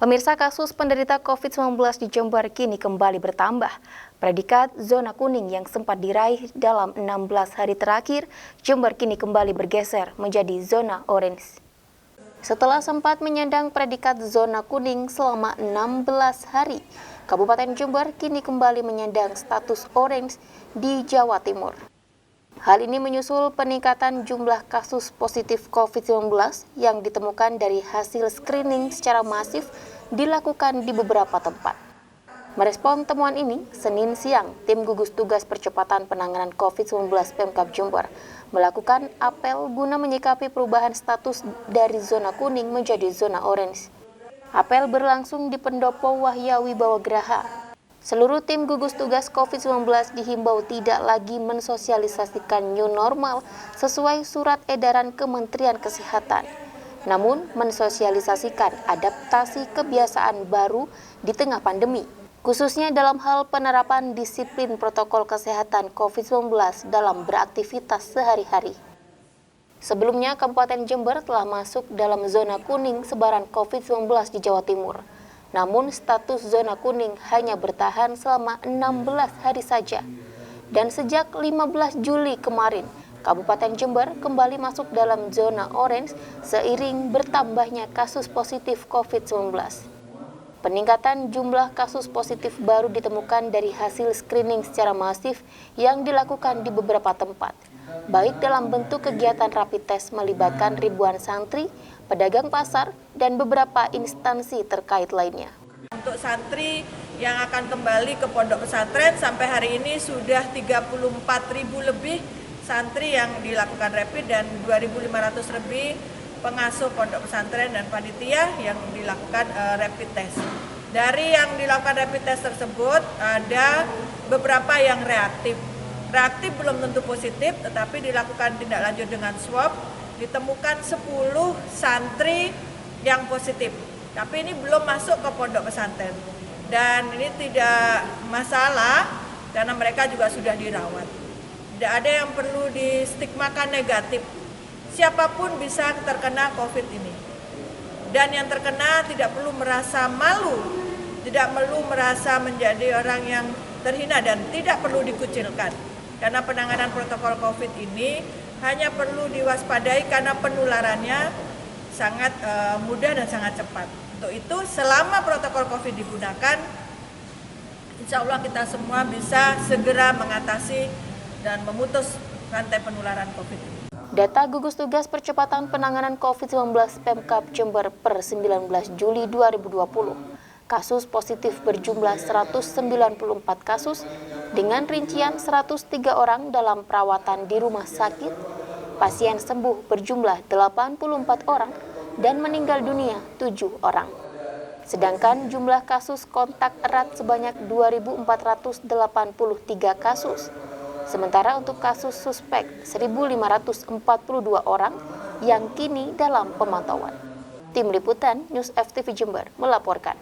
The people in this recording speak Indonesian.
Pemirsa, kasus penderita COVID-19 di Jember kini kembali bertambah. Predikat zona kuning yang sempat diraih dalam 16 hari terakhir, Jember kini kembali bergeser menjadi zona orange. Setelah sempat menyandang predikat zona kuning selama 16 hari, Kabupaten Jember kini kembali menyandang status orange di Jawa Timur. Hal ini menyusul peningkatan jumlah kasus positif COVID-19 yang ditemukan dari hasil screening secara masif dilakukan di beberapa tempat. Merespon temuan ini, Senin siang, tim gugus tugas percepatan penanganan COVID-19 Pemkab Jember melakukan apel guna menyikapi perubahan status dari zona kuning menjadi zona orange. Apel berlangsung di Pendopo Wahya Wibawa Graha. Seluruh tim gugus tugas COVID-19 dihimbau tidak lagi mensosialisasikan new normal sesuai surat edaran Kementerian Kesehatan, namun mensosialisasikan adaptasi kebiasaan baru di tengah pandemi, khususnya dalam hal penerapan disiplin protokol kesehatan COVID-19 dalam beraktivitas sehari-hari. Sebelumnya, Kabupaten Jember telah masuk dalam zona kuning sebaran COVID-19 di Jawa Timur. Namun status zona kuning hanya bertahan selama 16 hari saja. Dan sejak 15 Juli kemarin, Kabupaten Jember kembali masuk dalam zona orange seiring bertambahnya kasus positif COVID-19. Peningkatan jumlah kasus positif baru ditemukan dari hasil screening secara masif yang dilakukan di beberapa tempat, baik dalam bentuk kegiatan rapid test melibatkan ribuan santri, pedagang pasar, dan beberapa instansi terkait lainnya. Untuk santri yang akan kembali ke pondok pesantren, sampai hari ini sudah 34.000 lebih santri yang dilakukan rapid dan 2.500 lebih pengasuh pondok pesantren dan panitia yang dilakukan rapid test. Dari yang dilakukan rapid test tersebut, ada beberapa yang reaktif. Reaktif belum tentu positif, tetapi dilakukan tindak lanjut dengan swab, ditemukan 10 santri yang positif. Tapi ini belum masuk ke pondok pesantren. Dan ini tidak masalah, karena mereka juga sudah dirawat. Tidak ada yang perlu distigmakan negatif. Siapapun bisa terkena COVID ini. Dan yang terkena tidak perlu merasa malu, tidak perlu merasa menjadi orang yang terhina dan tidak perlu dikucilkan. Karena penanganan protokol COVID ini hanya perlu diwaspadai karena penularannya sangat mudah dan sangat cepat. Untuk itu, selama protokol COVID digunakan, insya Allah kita semua bisa segera mengatasi dan memutus rantai penularan COVID ini. Data gugus tugas percepatan penanganan COVID-19 Pemkab Jember per 19 Juli 2020, kasus positif berjumlah 194 kasus dengan rincian 103 orang dalam perawatan di rumah sakit, pasien sembuh berjumlah 84 orang, dan meninggal dunia 7 orang. Sedangkan jumlah kasus kontak erat sebanyak 2.483 kasus. Sementara untuk kasus suspek 1.542 orang yang kini dalam pemantauan. Tim Liputan News FTV Jember melaporkan.